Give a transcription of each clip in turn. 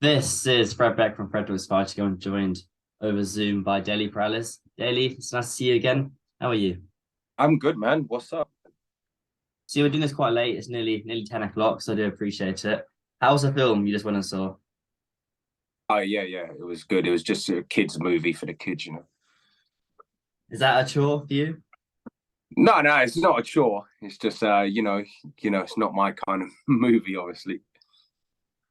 This is Fred Beck from Fred Beck and I, I'm joined over Zoom by Daley Perales. Daley, it's nice to see you again. How are you? I'm good, man. What's up? So we're doing this quite late. It's nearly 10 o'clock, so I do appreciate it. How was the film you just went and saw? Oh yeah. It was good. It was just a kids movie for the kids. Is that a chore for you? No, it's not a chore. It's just it's not my kind of movie, obviously.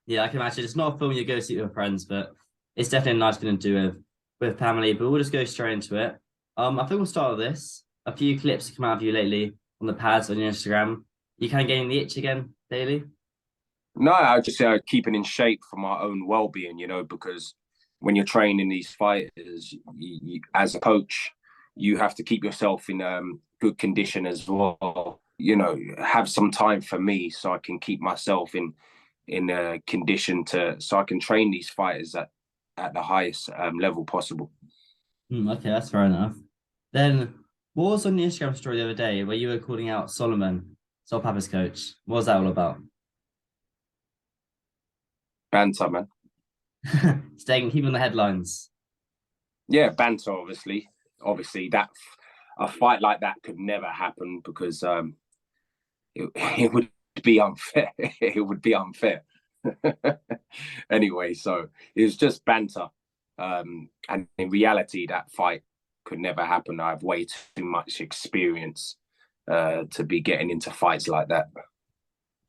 Yeah, I can imagine it's not a film you go see with friends, but it's definitely a nice thing to do with family. But we'll just go straight into it. I think we'll start with this. A few clips come out of you lately on the pads on your Instagram. You kind of getting the itch again, Daley? No, I just keeping in shape for my own well-being, because when you're training these fighters, as a coach, you have to keep yourself in good condition as well. Have some time for me so I can keep myself in a condition so I can train these fighters at the highest level possible. Okay, that's fair enough. Then, what was on the Instagram story the other day where you were calling out Solomon, SALT PAPI's coach? What was that all about? Banter, man. Staying, keeping the headlines. Yeah, banter. Obviously, that a fight like that could never happen because it would be unfair. It would be unfair. Anyway, so it was just banter. And in reality, that fight could never happen. I have way too much experience to be getting into fights like that.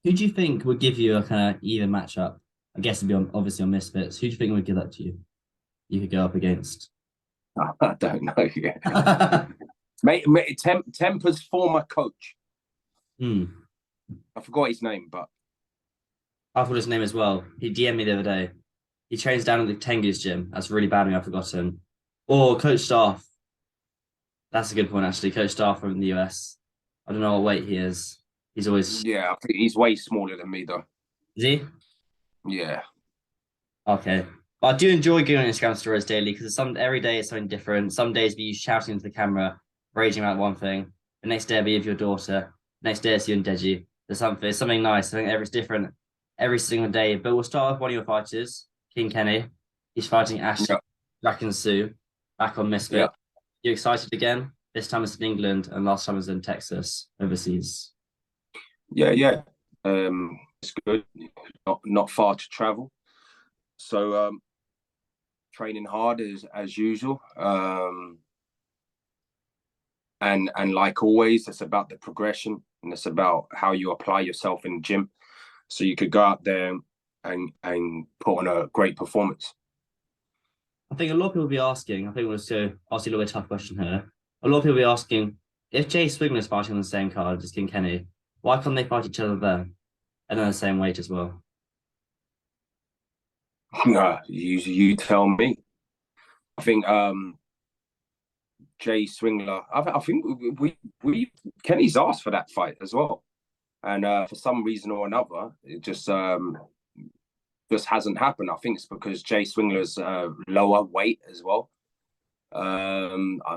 Who do you think would give you a kind of even matchup? I guess it'd be obviously on Misfits. Who do you think would give that to you? You could go up against. I don't know. Hmm. Temper's former coach. I forgot his name, but I forgot his name as well. He DM'd me the other day. He trains down at the Tengu's gym. That's really bad of me. I've forgotten. Or Coach Staff. That's a good point, actually. Coach Staff from the US. I don't know what weight he is. He's always. yeah, I think he's way smaller than me, though. Is he? Yeah. Okay. But I do enjoy going on Instagram stories daily because some every day it's something different. Some days be you shouting into the camera, raging about one thing. The next day it'll be with your daughter. Next day it's you and Deji. There's something nice. I think every's different every single day. But we'll start with one of your fighters, King Kenny. He's fighting Ashton Yeah. Jack and Sue back on Yeah. Misfit. You excited again? This time it's in England and last time it's in Texas, overseas. Yeah. It's good. Not far to travel. So training hard as usual. And like always, it's about the progression and it's about how you apply yourself in the gym. So you could go out there and put on a great performance. I think a lot of people will be asking, I think we'll just ask you a little bit tough question here. A lot of people will be asking, if Jay Swingler's fighting on the same card as King Kenny, why can't they fight each other there? And then the same weight as well. You tell me. I think Jay Swingler. I think we Kenny's asked for that fight as well, and for some reason or another, it just hasn't happened. I think it's because Jay Swingler's lower weight as well. Because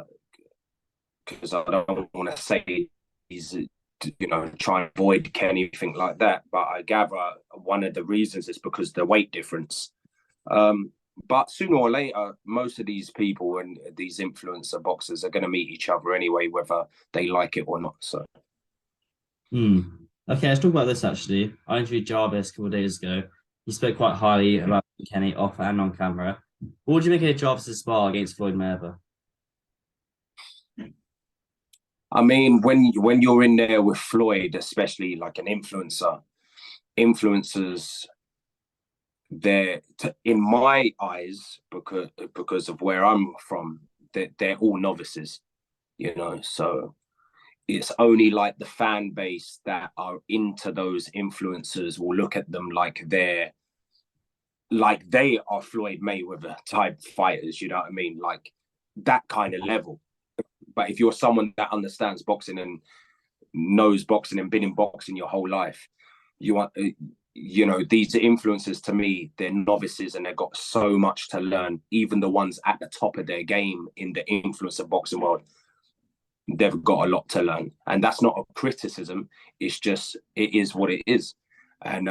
I don't want to say he's trying to avoid Kenny anything like that, but I gather one of the reasons is because the weight difference. But sooner or later, most of these people and these influencer boxers are going to meet each other anyway, whether they like it or not. So, Hmm. Okay, let's talk about this actually. I interviewed Jarvis a couple of days ago. He spoke quite highly about Kenny off and on camera. What would you make of Jarvis' spar against Floyd Mayweather? I mean, when you're in there with Floyd, especially like an influencers, in my eyes, because of where I'm from, they're all novices. So it's only like the fan base that are into those influencers will look at them like they are Floyd Mayweather type fighters, you know what I mean? Like that kind of level. But if you're someone that understands boxing and knows boxing and been in boxing your whole life, you want these influencers, to me, they're novices and they've got so much to learn. Even the ones at the top of their game in the influencer boxing world, they've got a lot to learn. And that's not a criticism. It's just, it is what it is. And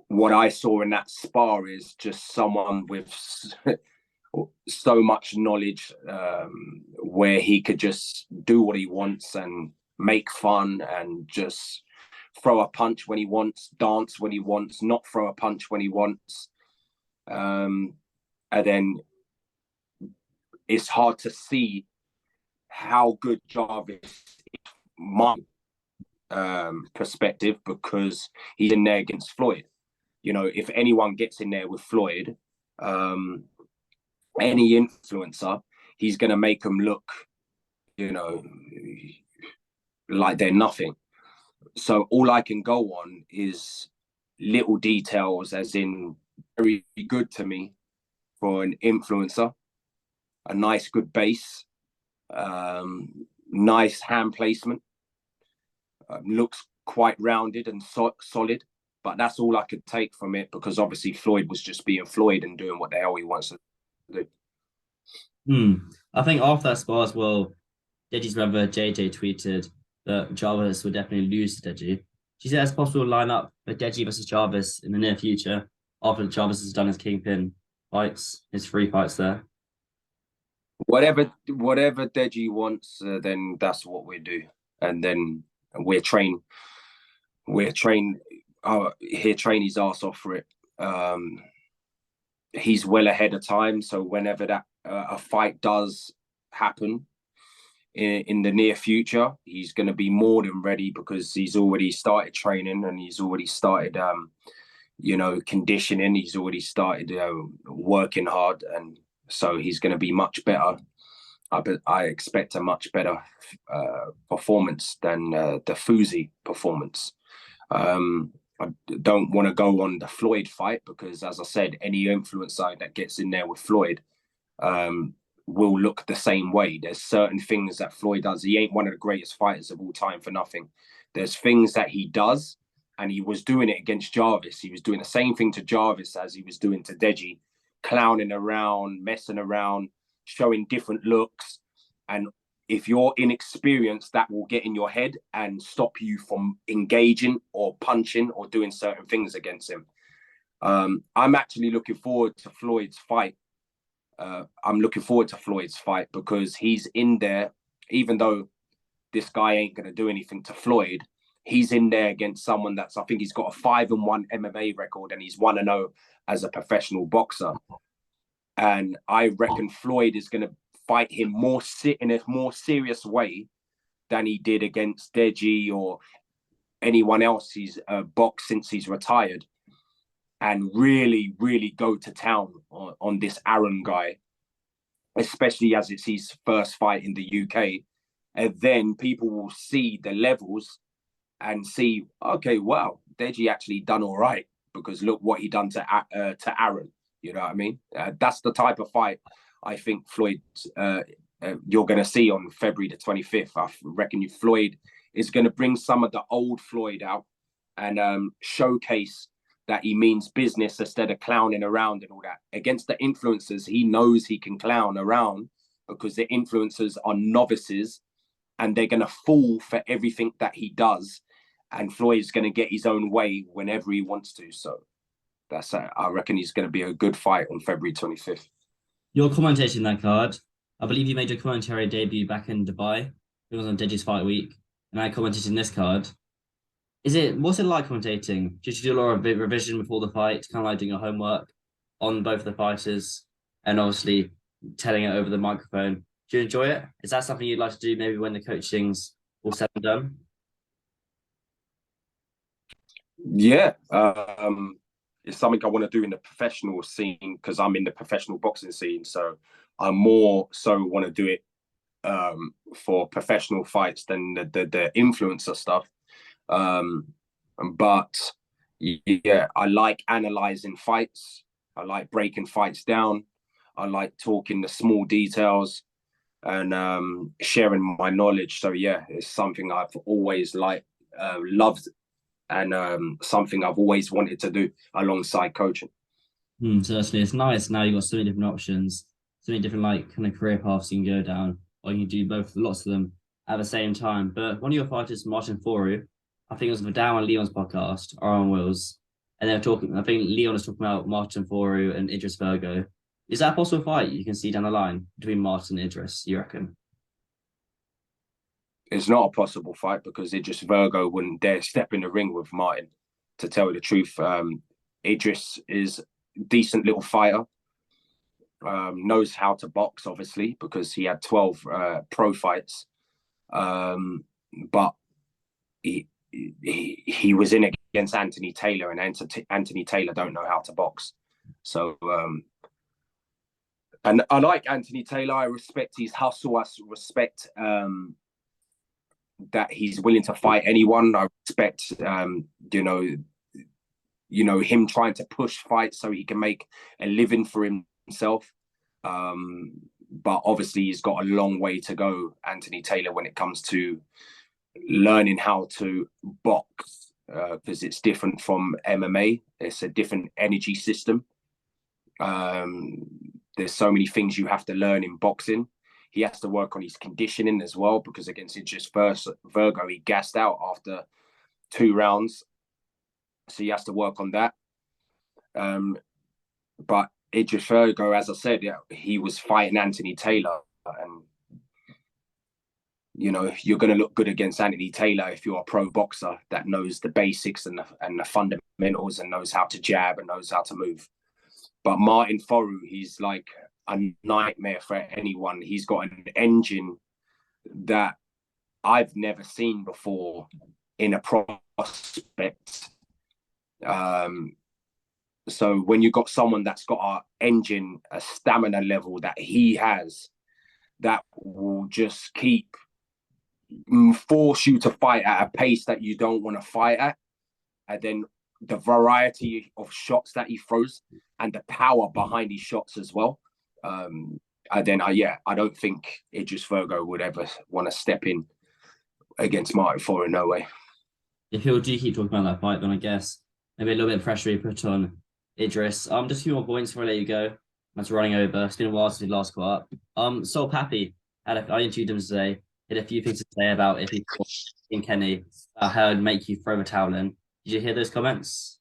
what I saw in that spar is just someone with so much knowledge, where he could just do what he wants and make fun and just throw a punch when he wants, dance when he wants, not throw a punch when he wants. And then it's hard to see how good Jarvis is, my perspective, because he's in there against Floyd. You know, if anyone gets in there with Floyd, any influencer, he's going to make them look, you know, like they're nothing. So all I can go on is little details, as in very good to me for an influencer, a nice, good base, nice hand placement, looks quite rounded and solid. But that's all I could take from it, because obviously Floyd was just being Floyd and doing what the hell he wants to do. I think after that spar as well, Deji's brother JJ tweeted that Jarvis will definitely lose to Deji. Do you think that's possible to line up for Deji versus Jarvis in the near future after Jarvis has done his Kingpin fights, his 3 fights there? Whatever Deji wants, then that's what we do, and then we're trained. He'll train his ass off for it. He's well ahead of time, so whenever that a fight does happen in the near future, he's going to be more than ready, because he's already started training and he's already started, conditioning. He's already started working hard, and so he's going to be much better. I expect a much better performance than the Fuzi performance. I don't want to go on the Floyd fight, because, as I said, any influencer that gets in there with Floyd will look the same way. There's certain things that Floyd does. He ain't one of the greatest fighters of all time for nothing. There's things that he does, and he was doing it against Jarvis. He was doing the same thing to Jarvis as he was doing to Deji, clowning around, messing around, showing different looks. And if you're inexperienced, that will get in your head and stop you from engaging or punching or doing certain things against him. I'm actually looking forward to Floyd's fight. Because he's in there, even though this guy ain't going to do anything to Floyd, he's in there against someone I think he's got a 5-1 MMA record, and he's 1-0 as a professional boxer. And I reckon Floyd is going to fight him in a more serious way than he did against Deji or anyone else he's boxed since he's retired, and really, really go to town on this Aaron guy, especially as it's his first fight in the UK. And then people will see the levels and see, okay, wow, Deji actually done all right, because look what he done to Aaron. You know what I mean? That's the type of fight I think Floyd, you're going to see on February the 25th. I reckon Floyd is going to bring some of the old Floyd out and showcase that he means business instead of clowning around and all that. Against the influencers, he knows he can clown around, because the influencers are novices and they're going to fall for everything that he does. And Floyd's going to get his own way whenever he wants to. So I reckon he's going to be a good fight on February 25th. You're commentating that card. I believe you made your commentary debut back in Dubai. It was on Deji's fight week, and I commented in this card. What's it like commentating? Did you do a lot of revision before the fight, kind of like doing your homework on both the fighters, and obviously telling it over the microphone? Do you enjoy it? Is that something you'd like to do maybe when the coaching's all said and done? Yeah. It's something I want to do in the professional scene, because I'm in the professional boxing scene. So I more so want to do it for professional fights than the influencer stuff. But yeah, I like analyzing fights. I like breaking fights down. I like talking the small details and sharing my knowledge. So yeah, it's something I've always loved, and something I've always wanted to do alongside coaching. Certainly, it's nice now. You've got so many different options, so many different kind of career paths you can go down, or you can do lots of them at the same time. But one of your fighters, Martin Foru, I think it was Vidal and Leon's podcast, are on Wheels. And they're talking. I think Leon is talking about Martin Foru and Idris Virgo. Is that a possible fight you can see down the line between Martin and Idris? You reckon? It's not a possible fight because Idris Virgo wouldn't dare step in the ring with Martin. To tell you the truth, Idris is a decent little fighter. Knows how to box, obviously, because he had 12 pro fights. But he was in against Anthony Taylor, and Anthony Taylor don't know how to box. So, and I like Anthony Taylor. I respect his hustle. I respect that he's willing to fight anyone. I respect, him trying to push fights so he can make a living for himself. But obviously he's got a long way to go, Anthony Taylor, when it comes to learning how to box, because it's different from MMA. It's a different energy system. There's so many things you have to learn in boxing. He has to work on his conditioning as well, because against Idris Virgo, he gassed out after 2 rounds. So he has to work on that. But Idris Virgo, as I said, he was fighting Anthony Taylor. And, you're going to look good against Anthony Taylor if you're a pro boxer that knows the basics and the fundamentals and knows how to jab and knows how to move. But Martin Foru, he's like a nightmare for anyone. He's got an engine that I've never seen before in a prospect. So when you've got someone that's got an engine, a stamina level that he has, that will just force you to fight at a pace that you don't want to fight at. And then the variety of shots that he throws and the power behind his shots as well. And then, I don't think Idris Virgo would ever want to step in against Martin Foru, no way. If you do keep talking about that fight, then I guess maybe a little bit of pressure you put on Idris. Just a few more points before I let you go. That's running over. It's been a while since we last caught up. SALT PAPI I interviewed him today. He had a few things to say about if he fought in Kenny, how it'd make you throw a towel in. Did you hear those comments?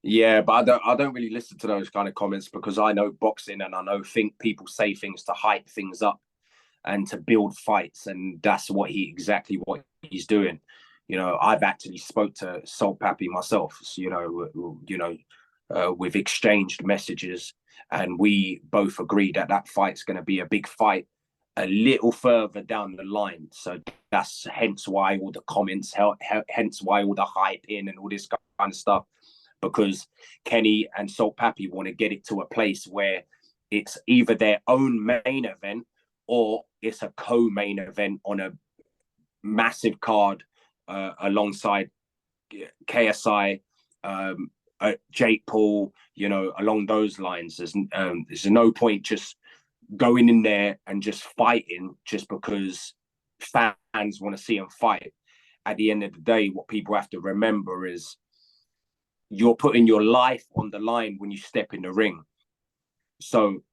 Yeah, but I don't really listen to those kind of comments because I know boxing, and I think people say things to hype things up and to build fights, and that's exactly what he's doing. I've actually spoke to SALT PAPI myself. So, we've exchanged messages, and we both agreed that fight's going to be a big fight a little further down the line. So that's hence why all the comments, hence why all the hype in and all this kind of stuff, because Kenny and SALT PAPI want to get it to a place where it's either their own main event or it's a co-main event on a massive card alongside KSI, Jake Paul, along those lines. There's no point just going in there and just fighting just because fans want to see them fight. At the end of the day, what people have to remember is you're putting your life on the line when you step in the ring. So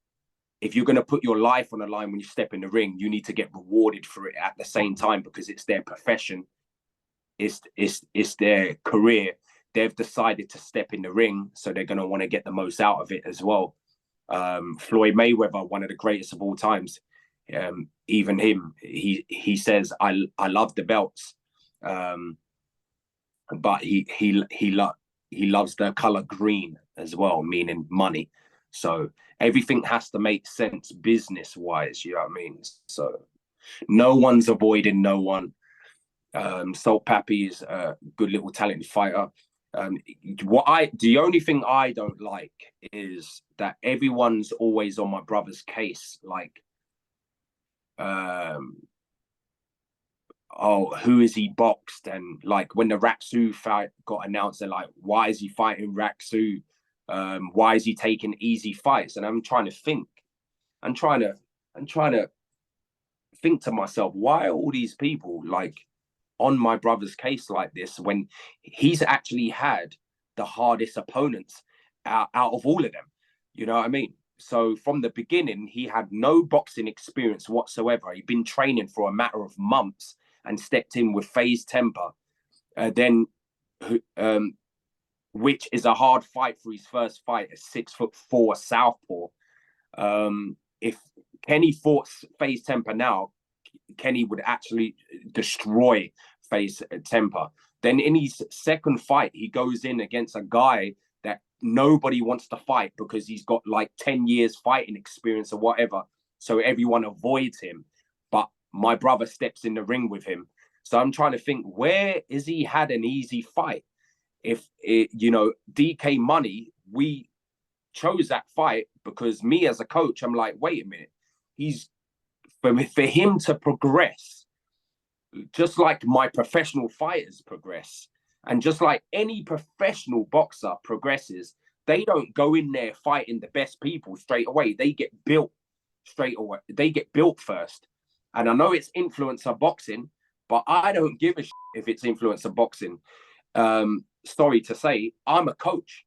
if you're going to put your life on the line when you step in the ring, you need to get rewarded for it at the same time, because it's their profession. It's their career. They've decided to step in the ring, so they're going to want to get the most out of it as well. Floyd Mayweather, one of the greatest of all times, even him, he says, I love the belts, but he loves the color green as well, meaning money. So everything has to make sense business wise, you know what I mean? So no one's avoiding no one. SALT PAPI is a good little talented fighter. The only thing I don't like is that everyone's always on my brother's case, like, who is he boxed? And like when the Raksu fight got announced, they're like, why is he fighting Raksu? Why is he taking easy fights? And I'm trying to think. I'm trying to think to myself, why are all these people like on my brother's case like this when he's actually had the hardest opponents out of all of them? You know what I mean? So from the beginning, he had no boxing experience whatsoever. He'd been training for a matter of months and stepped in with phase temper. Then which is a hard fight for his first fight, a 6'4" southpaw. If Kenny fought FaZe Temper now, Kenny would actually destroy FaZe Temper. Then in his second fight, he goes in against a guy that nobody wants to fight because he's got like 10 years fighting experience or whatever. So everyone avoids him. But my brother steps in the ring with him. So I'm trying to think, where has he had an easy fight? If it, you know, DK Money, we chose that fight because me as a coach, I'm like, wait a minute, he's for him to progress, just like my professional fighters progress, and just like any professional boxer progresses, they don't go in there fighting the best people straight away. They get built straight away. They get built first. And I know it's influencer boxing, but I don't give a shit if it's influencer boxing. Sorry to say, I'm a coach.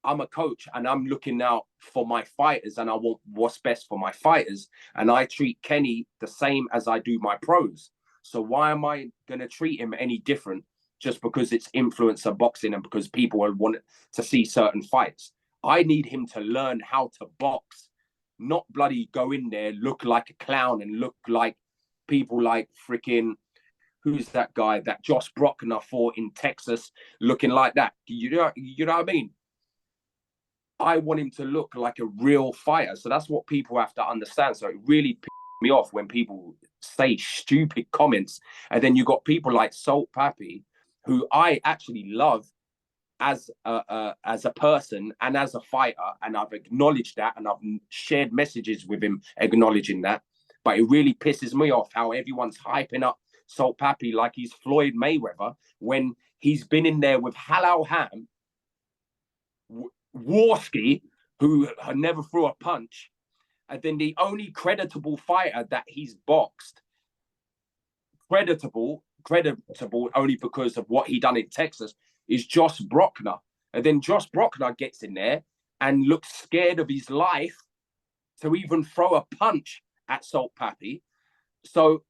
And I'm looking out for my fighters, and I want what's best for my fighters. And I treat Kenny the same as I do my pros. So why am I going to treat him any different just because it's influencer boxing and because people want to see certain fights? I need him to learn how to box, not bloody go in there, look like a clown and look like people like freaking, who's that guy that Josh Brockner fought in Texas, looking like that. You know what I mean? I want him to look like a real fighter. So that's what people have to understand. So it really pisses me off when people say stupid comments. And then you got people like SALT PAPI, who I actually love as a person and as a fighter. And I've acknowledged that, and I've shared messages with him acknowledging that. But it really pisses me off how everyone's hyping up SALT PAPI like he's Floyd Mayweather when he's been in there with Halal Ham, Warski, who never threw a punch, and then the only creditable fighter that he's boxed, creditable only because of what he done in Texas, is Josh Brockner. And then Josh Brockner gets in there and looks scared of his life to even throw a punch at SALT PAPI. So,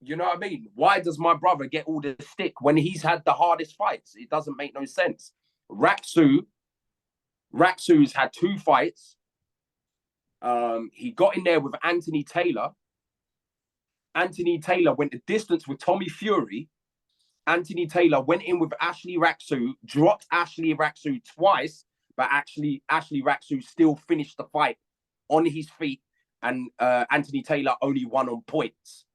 you know what I mean? Why does my brother get all the stick when he's had the hardest fights? It doesn't make no sense. Raksu's had 2 fights. He got in there with Anthony Taylor. Anthony Taylor went the distance with Tommy Fury. Anthony Taylor went in with Ashley Raksu, dropped Ashley Raksu twice, but actually Ashley Raksu still finished the fight on his feet, and Anthony Taylor only won on points.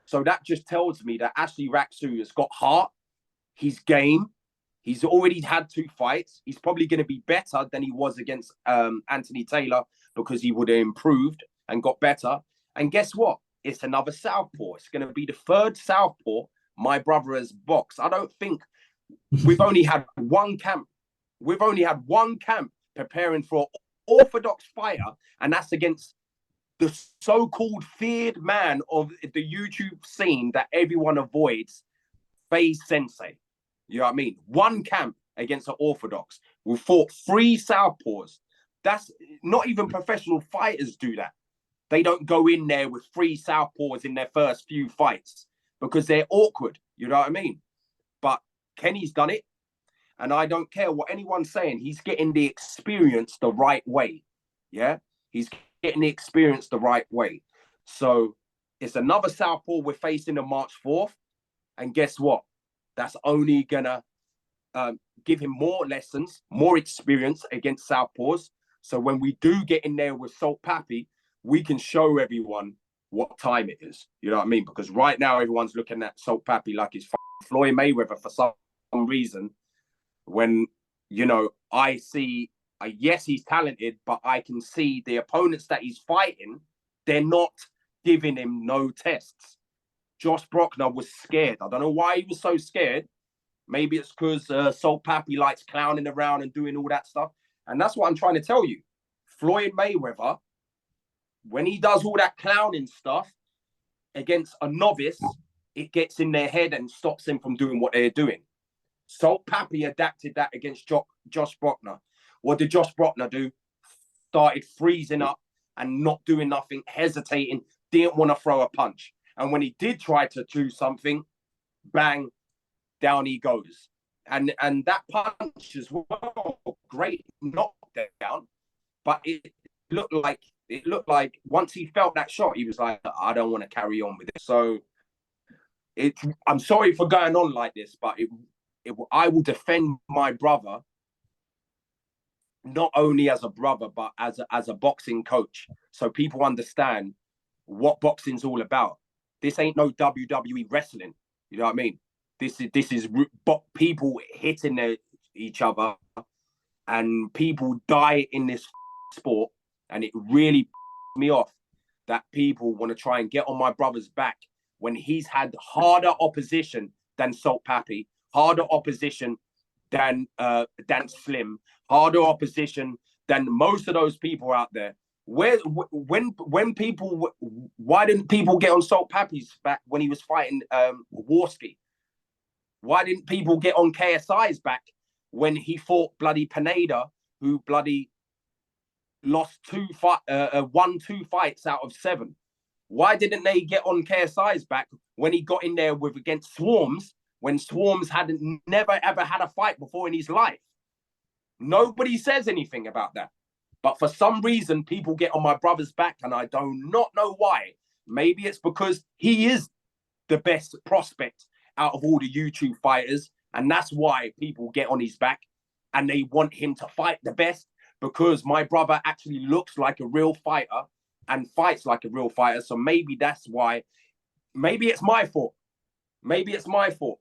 So that just tells me that Ashley Raksu has got heart, he's game. He's already had 2 fights. He's probably going to be better than he was against Anthony Taylor because he would have improved and got better. And guess what? It's another southpaw. It's going to be the 3rd southpaw my brother has boxed. I don't think we've only had one camp. We've only had one camp preparing for an orthodox fighter, and that's against the so-called feared man of the YouTube scene that everyone avoids, FaZe Sensei. You know what I mean? One camp against an orthodox. We fought 3 southpaws. That's not even professional fighters do that. They don't go in there with 3 southpaws in their first few fights because they're awkward. You know what I mean? But Kenny's done it. And I don't care what anyone's saying. He's getting the experience the right way. Yeah? He's getting the experience the right way. So it's another southpaw we're facing on March 4th. And guess what? That's only going to give him more lessons, more experience against southpaws. So when we do get in there with SALT PAPI, we can show everyone what time it is. You know what I mean? Because right now, everyone's looking at SALT PAPI like it's Floyd Mayweather for some reason. When, you know, I see, yes, he's talented, but I can see the opponents that he's fighting, they're not giving him no tests. Josh Brockner was scared. I don't know why he was so scared. Maybe it's because SALT PAPI likes clowning around and doing all that stuff. And that's what I'm trying to tell you. Floyd Mayweather, when he does all that clowning stuff against a novice, it gets in their head and stops them from doing what they're doing. SALT PAPI adapted that against Josh Brockner. What did Josh Brockner do? Started freezing up and not doing nothing, hesitating, didn't want to throw a punch. And when he did try to do something, bang, down he goes. and that punch as well, great knockdown, but it looked like once he felt that shot, he was like, I don't want to carry on with it. So I'm sorry for going on like this, but I will defend my brother, not only as a brother, but as a boxing coach. So people understand what boxing's all about. This ain't no WWE wrestling. You know what I mean? This is people hitting each other, and people die in this sport. And it really me off that people want to try and get on my brother's back when he's had harder opposition than SALT PAPI, harder opposition than Slim, harder opposition than most of those people out there. Why didn't people get on SALT PAPI's back when he was fighting Warski? Why didn't people get on KSI's back when he fought bloody Pineda, who bloody lost won 2 fights out of 7? Why didn't they get on KSI's back when he got in there against Swarms, when Swarms never ever had a fight before in his life? Nobody says anything about that. But for some reason, people get on my brother's back, and I do not know why. Maybe it's because he is the best prospect out of all the YouTube fighters, and that's why people get on his back, and they want him to fight the best, because my brother actually looks like a real fighter and fights like a real fighter. So maybe that's why. Maybe it's my fault. Maybe it's my fault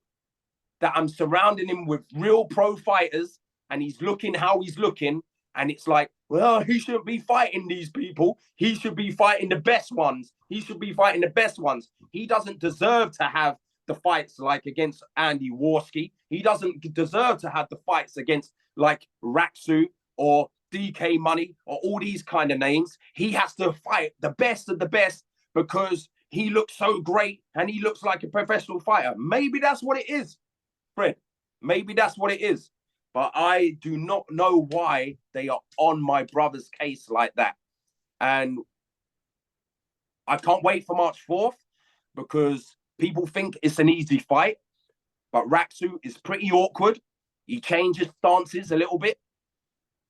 that I'm surrounding him with real pro fighters, and he's looking how he's looking. And it's like, well, he shouldn't be fighting these people. He should be fighting the best ones. He should be fighting the best ones. He doesn't deserve to have the fights like against Andy Warski. He doesn't deserve to have the fights against like Raksu or DK Money or all these kind of names. He has to fight the best of the best because he looks so great and he looks like a professional fighter. Maybe that's what it is, Fred. Maybe that's what it is. But I do not know why they are on my brother's case like that. And I can't wait for March 4th because people think it's an easy fight. But Raksu is pretty awkward. He changes stances a little bit.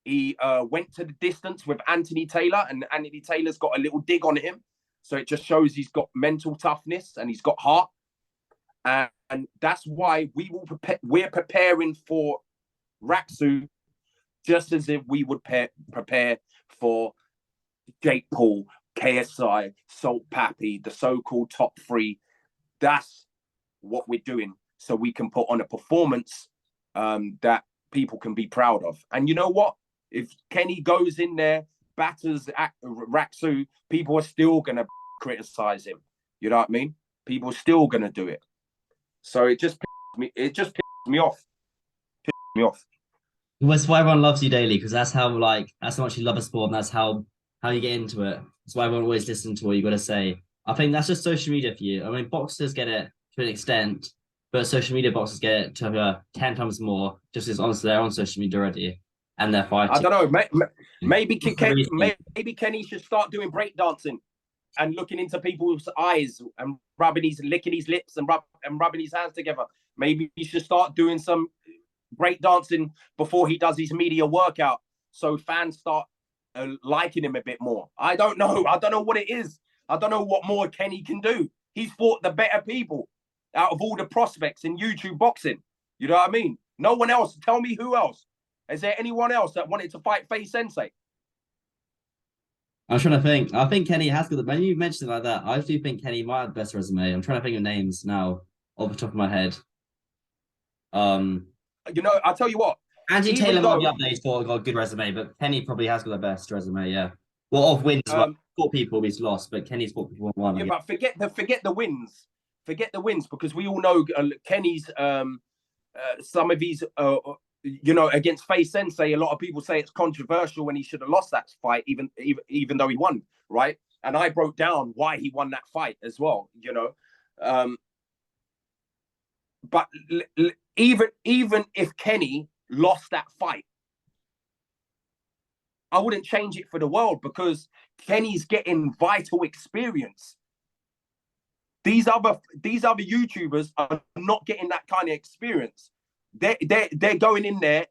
He went to the distance with Anthony Taylor, and Anthony Taylor's got a little dig on him. So it just shows he's got mental toughness and he's got heart. And that's why we're preparing for Raksu just as if we would prepare for Jake Paul, KSI, SALT PAPI, the so-called top 3. That's what we're doing so we can put on a performance that people can be proud of. And you know what? If Kenny goes in there, batters Raksu, people are still going to criticize him. You know what I mean? People are still going to do it. So it just pisses me off. Pisses me off. That's why everyone loves you, Daley, because that's how much you love a sport, and that's how you get into it. That's why everyone always listens to what you got to say. I think that's just social media for you. I mean, boxers get it to an extent, but social media boxers get it to 10 times more, just as honestly they're on social media already and they're fighting. I don't know. Maybe Kenny should start doing breakdancing and looking into people's eyes and licking his lips and rubbing his hands together. Maybe he should start doing some breakdancing before he does his media workout, so fans start liking him a bit more. I don't know. I don't know what it is. I don't know what more Kenny can do. He's fought the better people out of all the prospects in YouTube boxing. You know what I mean? No one else. Tell me who else. Is there anyone else that wanted to fight Face Sensei? I'm trying to think. I think Kenny has got the. When you mentioned it like that, I do think Kenny might have the best resume. I'm trying to think of names now off the top of my head. You know, I'll tell you what. Angie Taylor might be up there. He's got a good resume, but Kenny probably has got the best resume. Yeah. Well, of wins, fought people he's lost, but Kenny's fought people won. Yeah, but forget the wins. Forget the wins, because we all know Kenny's some of his you know, against Face Sensei, a lot of people say it's controversial when he should have lost that fight, even though he won, right? And I broke down why he won that fight as well, you know. But even if Kenny lost that fight, I wouldn't change it for the world, because Kenny's getting vital experience. These other YouTubers are not getting that kind of experience. They're going in there.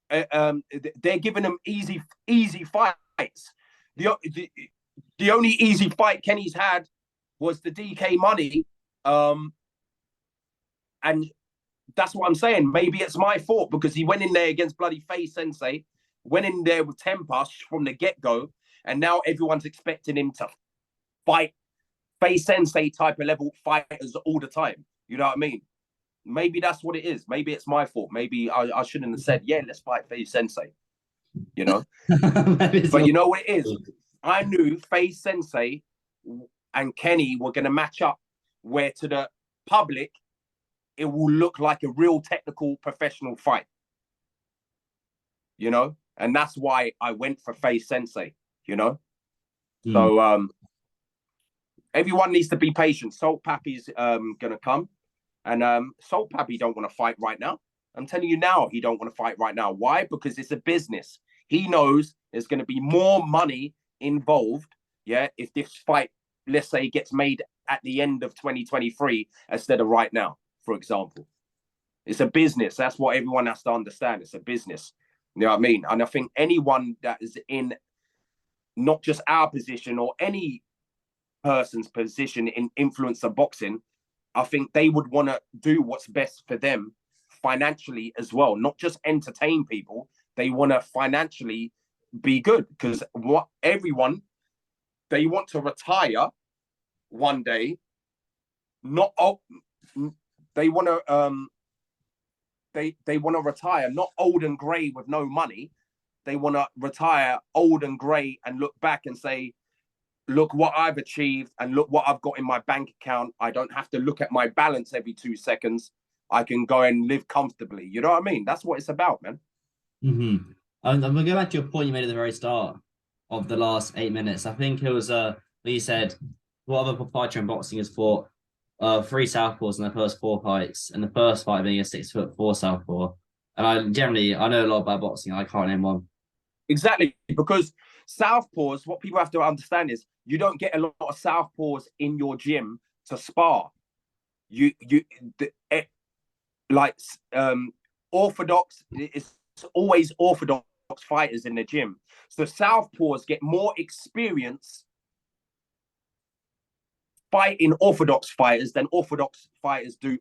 They're giving them easy fights. The only easy fight Kenny's had was the DK money, and that's what I'm saying. Maybe it's my fault because he went in there against bloody Face Sensei, went in there with temper from the get-go, and now everyone's expecting him to fight Face Sensei type of level fighters all the time. You know what I mean? Maybe that's what it is. Maybe it's my fault. Maybe I shouldn't have said, yeah, let's fight Face Sensei. You know? But you know what it is? I knew Face Sensei and Kenny were going to match up where to the public, it will look like a real technical professional fight. You know? And that's why I went for Face Sensei, you know? So everyone needs to be patient. SALT PAPI's gonna come. And SALT PAPI don't want to fight right now. I'm telling you now, he don't want to fight right now. Why? Because it's a business. He knows there's going to be more money involved, yeah, if this fight, let's say, gets made at the end of 2023 instead of right now, for example. It's a business. That's what everyone has to understand. It's a business. You know what I mean? And I think anyone that is in not just our position or any person's position in influencer boxing, I think they would want to do what's best for them financially as well, not just entertain people. They want to financially be good because what everyone, they want to retire one day. Not they want to they want to retire not old and grey with no money. They want to retire old and grey and look back and say, look what I've achieved and look what I've got in my bank account. I don't have to look at my balance every 2 seconds. I can go and live comfortably. You know what I mean? That's what it's about, man. I'm going to go back to your point you made at the very start of the last 8 minutes. I think it was you said what other fighter in boxing has fought 3 southpaws in the first 4 fights, and the first fight being a 6'4" southpaw. And I know a lot about boxing. I can't name one. Exactly, because southpaws, what people have to understand is you don't get a lot of southpaws in your gym to spar. Orthodox, it's always orthodox fighters in the gym. So southpaws get more experience fighting orthodox fighters than orthodox fighters do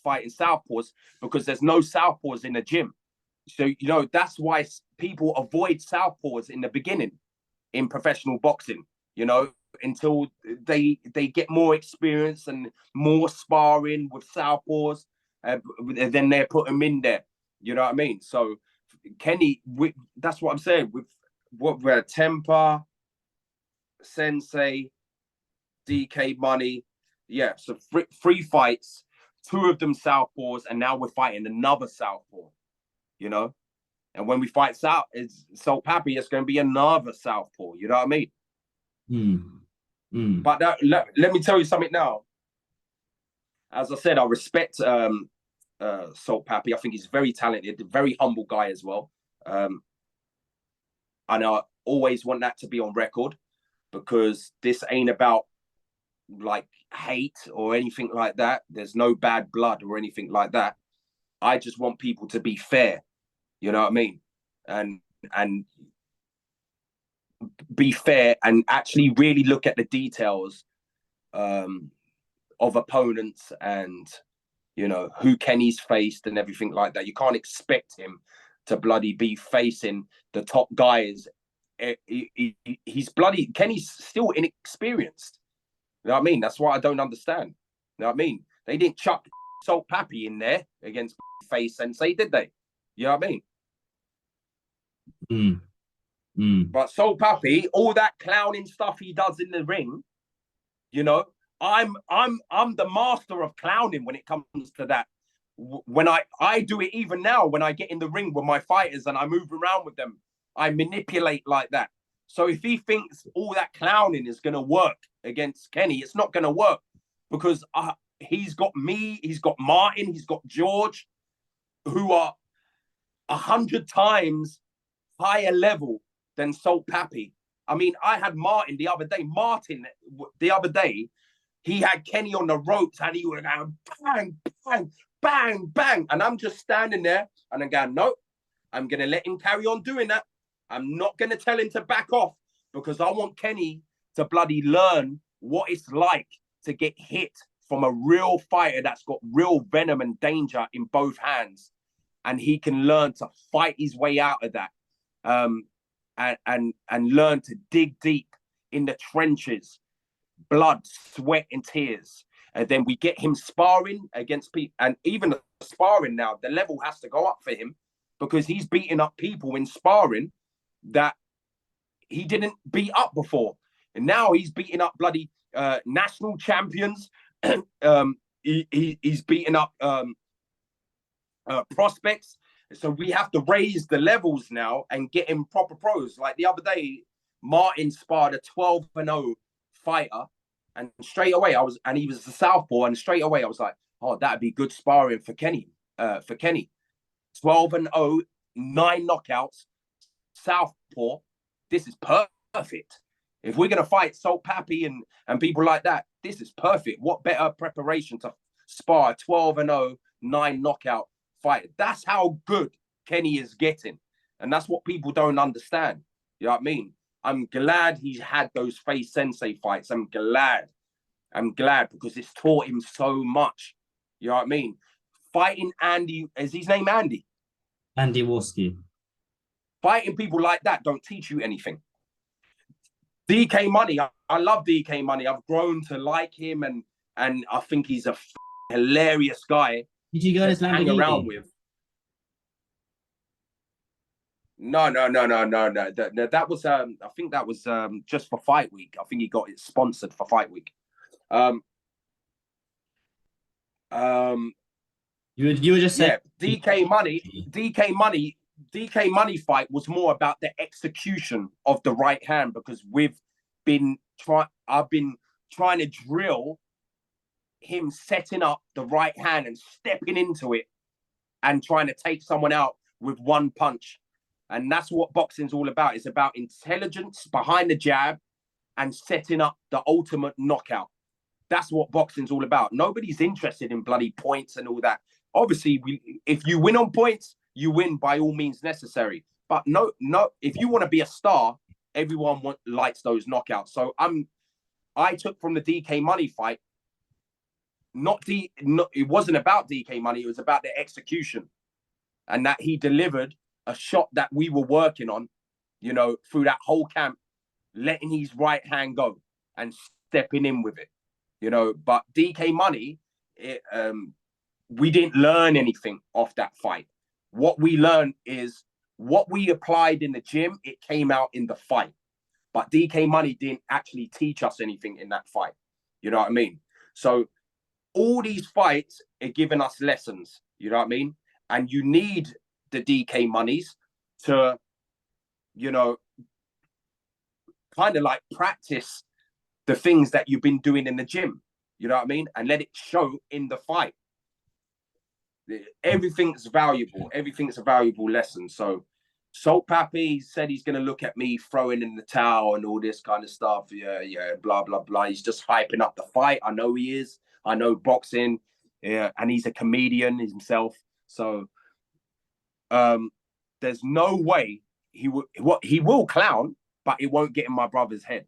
fighting southpaws, because there's no southpaws in the gym. So, you know, that's why people avoid southpaws in the beginning in professional boxing, you know, until they get more experience and more sparring with southpaws, then they put them in there. You know what I mean? So Kenny, that's what I'm saying. With what we're Temper, Sensei, DK Money, yeah. So 3 fights, 2 of them southpaws, and now we're fighting another southpaw. You know, and when we fight SALT PAPI, it's going to be another southpaw. You know what I mean? But let me tell you something now. As I said, I respect SALT PAPI. I think he's very talented, very humble guy as well. And I always want that to be on record, because this ain't about like hate or anything like that. There's no bad blood or anything like that. I just want people to be fair. You know what I mean? And be fair and actually really look at the details of opponents and, you know, who Kenny's faced and everything like that. You can't expect him to bloody be facing the top guys. He's bloody, Kenny's still inexperienced. You know what I mean? That's what I don't understand. You know what I mean? They didn't chuck SALT PAPI in there against Face Sensei, did they? You know what I mean? But SALT PAPI, all that clowning stuff he does in the ring, you know, I'm the master of clowning when it comes to that. When I do it even now when I get in the ring with my fighters and I move around with them, I manipulate like that. So if he thinks all that clowning is going to work against Kenny, it's not going to work, because he's got me, he's got Martin, he's got George, who are 100 times higher level than SALT PAPI. I mean, I had Martin the other day, he had Kenny on the ropes and he would go bang, bang, bang, bang. And I'm just standing there and I'm going, no, I'm going to let him carry on doing that. I'm not going to tell him to back off because I want Kenny to bloody learn what it's like to get hit from a real fighter that's got real venom and danger in both hands. And he can learn to fight his way out of that, and learn to dig deep in the trenches, blood, sweat, and tears. And then we get him sparring against people, and even the sparring now, the level has to go up for him because he's beating up people in sparring that he didn't beat up before, and now he's beating up bloody national champions. He's beating up prospects. So we have to raise the levels now and get him proper pros. Like the other day, Martin sparred a 12-0 fighter, and straight away he was the southpaw, and straight away I was like, oh, that'd be good sparring for Kenny. 12-0, 9 knockouts, southpaw. This is perfect. If we're gonna fight SALT PAPI and people like that, this is perfect. What better preparation to spar 12-0, 9 knockout fight? That's how good Kenny is getting, and that's what people don't understand. You know what I mean? I'm glad he's had those Face Sensei fights. I'm glad because it's taught him so much. You know what I mean? Fighting Andy, is his name Andy? Andy Warski. Fighting people like that don't teach you anything. DK Money, I love DK Money. I've grown to like him, and I think he's a hilarious guy. Did you go to hang around with? No. That was I think that was just for Fight Week. I think he got it sponsored for Fight Week. You were just saying DK Money fight was more about the execution of the right hand, because I've been trying to drill him setting up the right hand and stepping into it and trying to take someone out with one punch. And that's what boxing's all about. It's about intelligence behind the jab and setting up the ultimate knockout. That's what boxing's all about. Nobody's interested in bloody points and all that. Obviously, if you win on points, you win by all means necessary. But no, if you want to be a star, everyone likes those knockouts. So I took from the DK Money fight, it wasn't about DK Money, it was about the execution. And that he delivered a shot that we were working on, you know, through that whole camp, letting his right hand go and stepping in with it, you know. But DK Money, we didn't learn anything off that fight. What we learned is what we applied in the gym, it came out in the fight. But DK Money didn't actually teach us anything in that fight. You know what I mean? So all these fights are giving us lessons, you know what I mean? And you need the DK Monies to, you know, kind of like practice the things that you've been doing in the gym, you know what I mean? And let it show in the fight. Everything's valuable. Everything's a valuable lesson. So SALT PAPI said he's going to look at me throwing in the towel and all this kind of stuff. Yeah, blah, blah, blah. He's just hyping up the fight. I know he is. I know boxing. Yeah, and he's a comedian himself. So there's no way he will clown, but it won't get in my brother's head.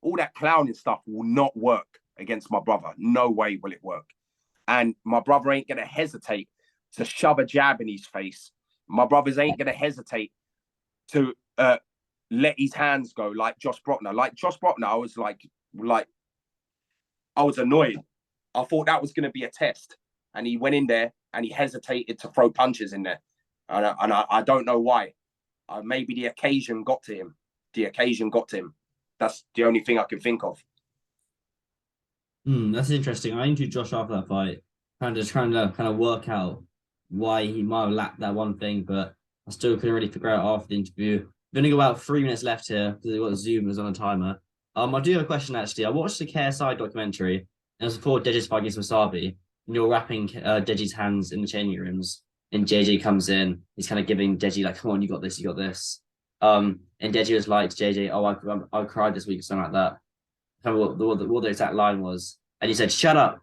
All that clowning stuff will not work against my brother. No way will it work. And my brother ain't going to hesitate to shove a jab in his face. My brothers ain't going to hesitate to let his hands go like Josh Brockner. Like Josh Brockner, I was like I was annoyed. I thought that was going to be a test. And he went in there and he hesitated to throw punches in there. And I don't know why. Maybe the occasion got to him. That's the only thing I can think of. That's interesting. I interviewed Josh after that fight, trying to work out why he might have lacked that one thing, but I still couldn't really figure out after the interview. We've only got about 3 minutes left here because we've got Zoom was on a timer. I do have a question actually. I watched the KSI documentary, and it was before Deji's fight against Wasabi, and you're wrapping Deji's hands in the changing rooms, and JJ comes in. He's kind of giving Deji like, "Come on, you got this, you got this." And Deji was like to JJ, "Oh, I cried this week," or something like that. I can't remember what the exact line was, and he said, "Shut up."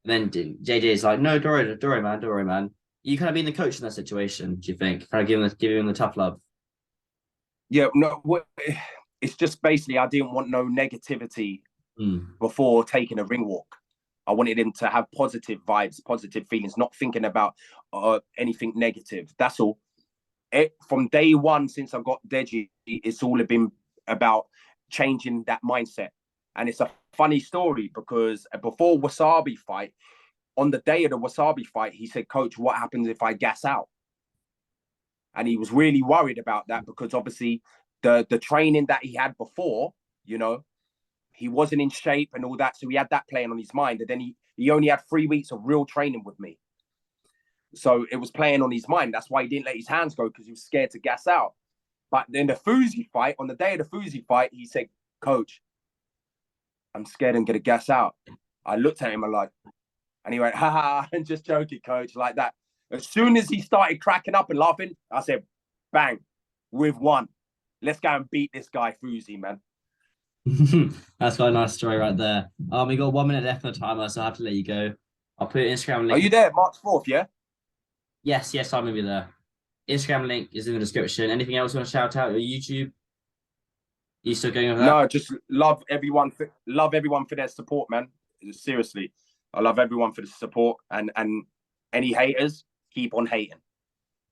And then JJ is like, no, don't worry, man, don't worry, man. You kind of being the coach in that situation, do you think? Kind of give him the tough love. Yeah, no, it's just basically I didn't want no negativity Mm. before taking a ring walk. I wanted him to have positive vibes, positive feelings, not thinking about anything negative. That's all. From day one, since I got Deji, it's all been about changing that mindset. And it's a funny story because before Wasabi fight, on the day of the Wasabi fight, he said, Coach, what happens if I gas out? And he was really worried about that because obviously the training that he had before, you know, he wasn't in shape and all that. So he had that playing on his mind. And then he only had 3 weeks of real training with me. So it was playing on his mind. That's why he didn't let his hands go, because he was scared to gas out. But then the Fuzi fight, on the day of the Fuzi fight, he said, Coach, I'm scared I'm going to gas out. I looked at him and he went, ha, I'm just joking, Coach, like that. As soon as he started cracking up and laughing, I said, bang, we've won. Let's go and beat this guy, Fuzi, man. That's quite a nice story right there. We got 1 minute left on the timer, so I have to let you go. I'll put Instagram link. Are you there, March 4th, yeah? Yes, I'm gonna be there. Instagram link is in the description. Anything else you want to shout out? Your YouTube? You still going over that? No, just love everyone for their support, man. Seriously. I love everyone for the support, and any haters, keep on hating.